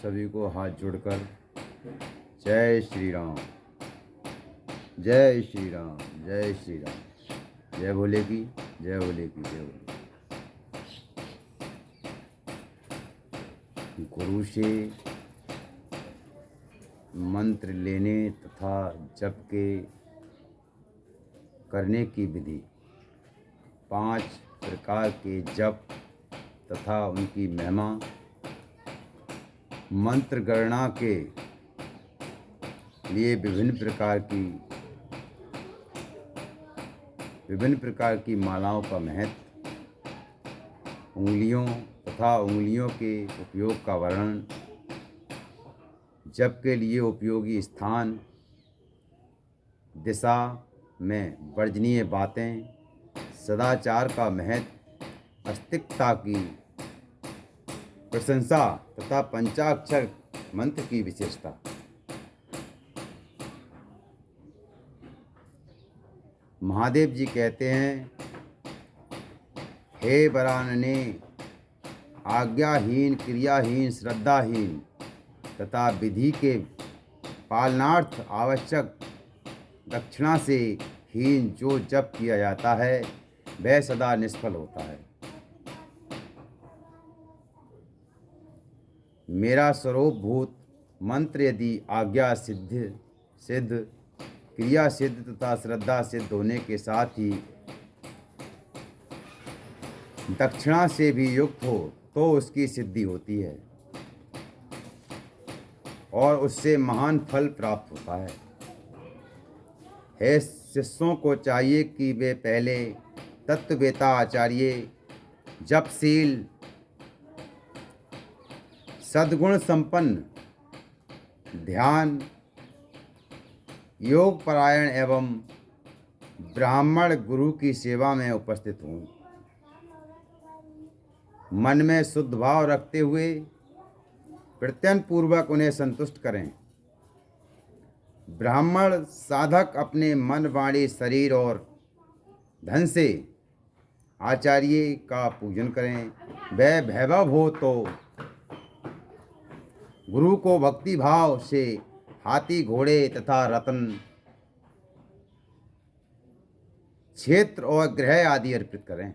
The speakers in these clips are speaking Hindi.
सभी को हाथ जोड़कर जय श्री राम, जय श्री राम, जय श्री राम, जय भोले की, जय भोले की, जय भोले। गुरु से मंत्र लेने तथा जप के करने की विधि। 5 प्रकार के जप तथा उनकी महिमा। मंत्र गणना के लिए विभिन्न प्रकार की मालाओं का महत्व। उंगलियों तथा उंगलियों के उपयोग का वर्णन। जप के लिए उपयोगी स्थान, दिशा में वर्जनीय बातें, सदाचार का महत्व, अस्तिकता की प्रशंसा तथा पंचाक्षर मंत्र की विशेषता। महादेव जी कहते हैं, हे वरानने, आज्ञाहीन, क्रियाहीन, श्रद्धाहीन तथा विधि के पालनार्थ आवश्यक दक्षिणा से हीन जो जप किया जाता है वह सदा निष्फल होता है। मेरा स्वरूप भूत मंत्र यदि आज्ञा सिद्ध, क्रिया सिद्ध तथा श्रद्धा सिद्ध होने के साथ ही दक्षिणा से भी युक्त हो तो उसकी सिद्धि होती है और उससे महान फल प्राप्त होता है। हे शिष्यों को चाहिए कि वे पहले तत्ववेता आचार्य, जपशील, सद्गुण संपन्न, ध्यान योग परायण एवं ब्राह्मण गुरु की सेवा में उपस्थित हों। मन में शुद्ध भाव रखते हुए प्रत्यन पूर्वक उन्हें संतुष्ट करें। ब्राह्मण साधक अपने मन, वाणी, शरीर और धन से आचार्य का पूजन करें। वह वैभव हो तो गुरु को भक्ति भाव से हाथी, घोड़े तथा रत्न, क्षेत्र और गृह आदि अर्पित करें।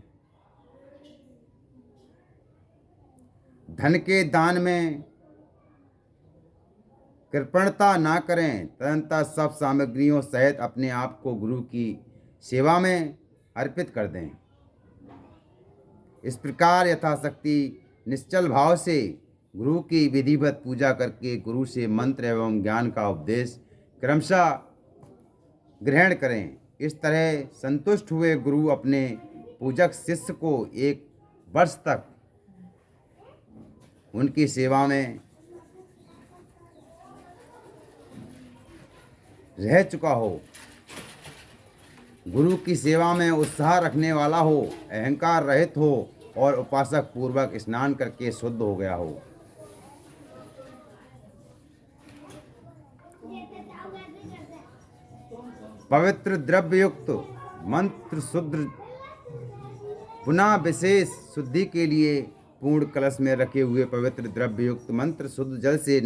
धन के दान में कृपणता ना करें, तदंतर सब सामग्रियों सहित अपने आप को गुरु की सेवा में अर्पित कर दें। इस प्रकार यथाशक्ति निश्चल भाव से गुरु की विधिवत पूजा करके गुरु से मंत्र एवं ज्ञान का उपदेश क्रमशः ग्रहण करें। इस तरह संतुष्ट हुए गुरु अपने पूजक शिष्य को 1 वर्ष तक उनकी सेवा में रह चुका हो, गुरु की सेवा में उत्साह रखने वाला हो, अहंकार रहित हो और उपासक पूर्वक स्नान करके शुद्ध हो गया हो। पवित्र द्रव्य युक्त मंत्र शुद्ध, पुनः विशेष शुद्धि के लिए पूर्ण कलश में रखे हुए पवित्र द्रव्य युक्त मंत्र शुद्ध जल से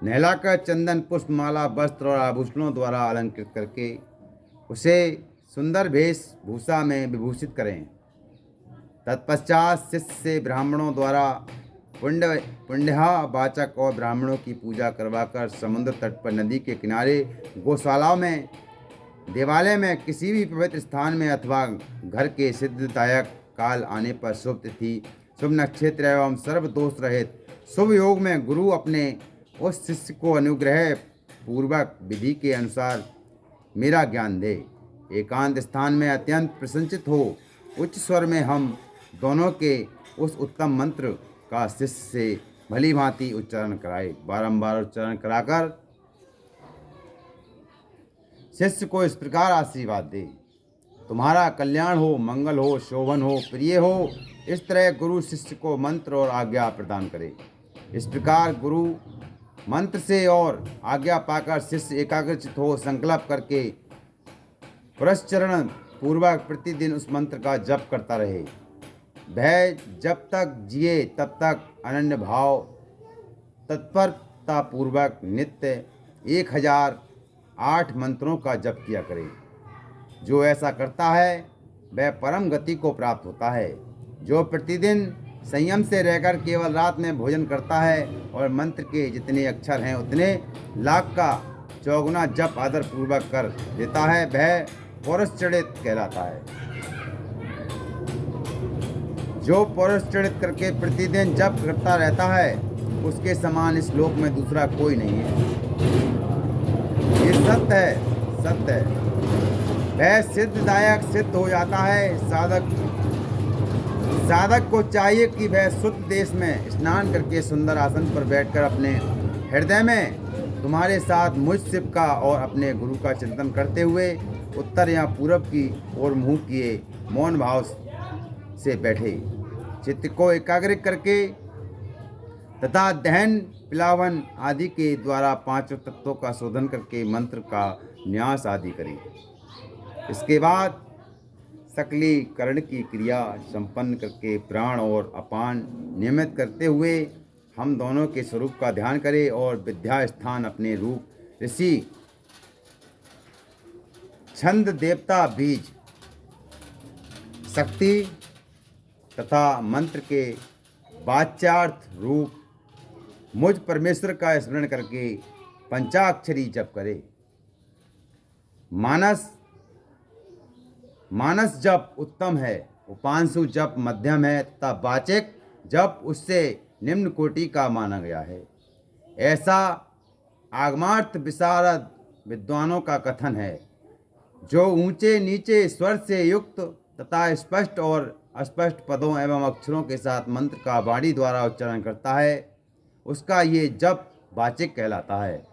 नहलाकर चंदन, पुष्प, माला, वस्त्र और आभूषणों द्वारा अलंकृत करके उसे सुंदर वेशभूषा में विभूषित करें। तत्पश्चात शिष्य से ब्राह्मणों द्वारा पुण्यवाचक और ब्राह्मणों की पूजा करवाकर समुद्र तट पर, नदी के किनारे, गौशालाओं में, देवालय में, किसी भी पवित्र स्थान में अथवा घर के सिद्धदायक काल आने पर, शुभ तिथि, शुभ नक्षत्र एवं सर्व दोष रहित शुभ योग में गुरु अपने उस शिष्य को अनुग्रह पूर्वक विधि के अनुसार मेरा ज्ञान दे। एकांत स्थान में अत्यंत प्रसन्नचित हो उच्च स्वर में हम दोनों के उस उत्तम मंत्र का शिष्य से भली भांति उच्चारण कराए। बारंबार उच्चारण कराकर शिष्य को इस प्रकार आशीर्वाद दे, तुम्हारा कल्याण हो, मंगल हो, शोभन हो, प्रिय हो। इस तरह गुरु शिष्य को मंत्र और आज्ञा प्रदान करे। इस प्रकार गुरु मंत्र से और आज्ञा पाकर शिष्य एकाग्रचित हो संकल्प करके पुरस्चरण पूर्वक प्रतिदिन उस मंत्र का जप करता रहे। वह जब तक जिए तब तक अनन्य भाव तत्परता पूर्वक नित्य 1008 मंत्रों का जप किया करे। जो ऐसा करता है वह परम गति को प्राप्त होता है। जो प्रतिदिन संयम से रहकर केवल रात में भोजन करता है और मंत्र के जितने अक्षर हैं उतने लाख का चौगुना जप आदर पूर्वक कर देता है, वह पौरुषचरित कहलाता है। जो पौरुषचरित करके प्रतिदिन जप करता रहता है उसके समान इस लोक में दूसरा कोई नहीं है। ये सत्य है, सत्य है। वह सिद्धदायक सिद्ध हो जाता है। साधक को चाहिए कि वह शुद्ध देश में स्नान करके सुंदर आसन पर बैठकर अपने हृदय में तुम्हारे साथ मुझ शिव का और अपने गुरु का चिंतन करते हुए उत्तर या पूरब की ओर मुंह किए मौन भाव से बैठे, चित्त को एकाग्र करके तथा दहन पिलावन आदि के द्वारा पांचों तत्वों का शोधन करके मंत्र का न्यास आदि करें। इसके बाद सकलीकरण की क्रिया संपन्न करके प्राण और अपान नियमित करते हुए हम दोनों के स्वरूप का ध्यान करें और विद्या स्थान अपने रूप ऋषि छंद देवता बीज शक्ति तथा मंत्र के वाच्यार्थ रूप मुझ परमेश्वर का स्मरण करके पंचाक्षरी जप करे। मानस जप उत्तम है, उपांशु जप मध्यम है तथा वाचिक जप उससे निम्न कोटि का माना गया है। ऐसा आगमार्थ विशारद विद्वानों का कथन है। जो ऊंचे नीचे स्वर से युक्त तथा स्पष्ट और अस्पष्ट पदों एवं अक्षरों के साथ मंत्र का वाणी द्वारा उच्चारण करता है उसका ये जप वाचिक कहलाता है।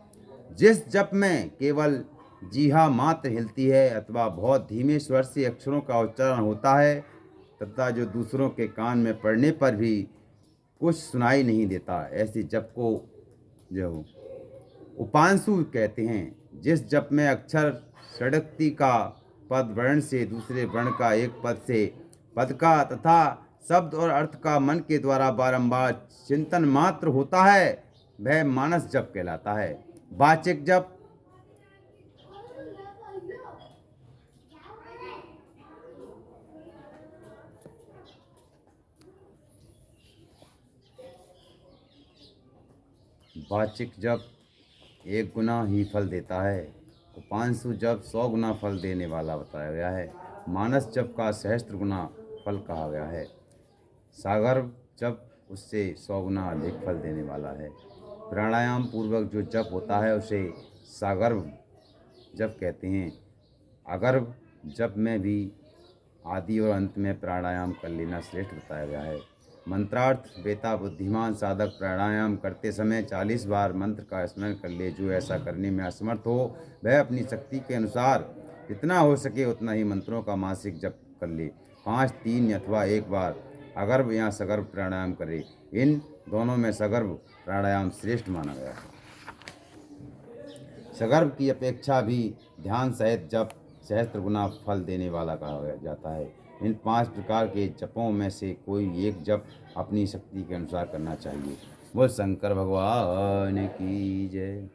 जिस जप में केवल जीहा मात्र हिलती है अथवा बहुत धीमे स्वर से अक्षरों का उच्चारण होता है तथा जो दूसरों के कान में पड़ने पर भी कुछ सुनाई नहीं देता, ऐसे जप को जो उपांशु कहते हैं। जिस जप में अक्षर षडक्ति का पद वर्ण से दूसरे वर्ण का एक पद से पद का तथा शब्द और अर्थ का मन के द्वारा बारंबार चिंतन मात्र होता है वह मानस जप कहलाता है। वाचिक जप एक गुना ही फल देता है। उपांशु जप 100 गुना फल देने वाला बताया गया है। मानस जप का सहस्त्र गुना फल कहा गया है। सागर्भ जप उससे 100 गुना अधिक फल देने वाला है। प्राणायाम पूर्वक जो जप होता है उसे सागर्भ जप कहते हैं। अगर्भ जप में भी आदि और अंत में प्राणायाम कर लेना श्रेष्ठ बताया गया है। मंत्रार्थ बेता बुद्धिमान साधक प्राणायाम करते समय 40 बार मंत्र का स्मरण कर ले। जो ऐसा करने में असमर्थ हो वह अपनी शक्ति के अनुसार जितना हो सके उतना ही मंत्रों का मासिक जप कर ले। 5, 3 अथवा 1 बार अगर्भ या सगर्भ प्राणायाम करे। इन दोनों में सगर्भ प्राणायाम श्रेष्ठ माना गया है। सगर्भ की अपेक्षा भी ध्यान सहित जप सहस्त्र गुना फल देने वाला कहा जाता है। इन 5 प्रकार के जपों में से कोई एक जप अपनी शक्ति के अनुसार करना चाहिए। वो शंकर भगवान की जय।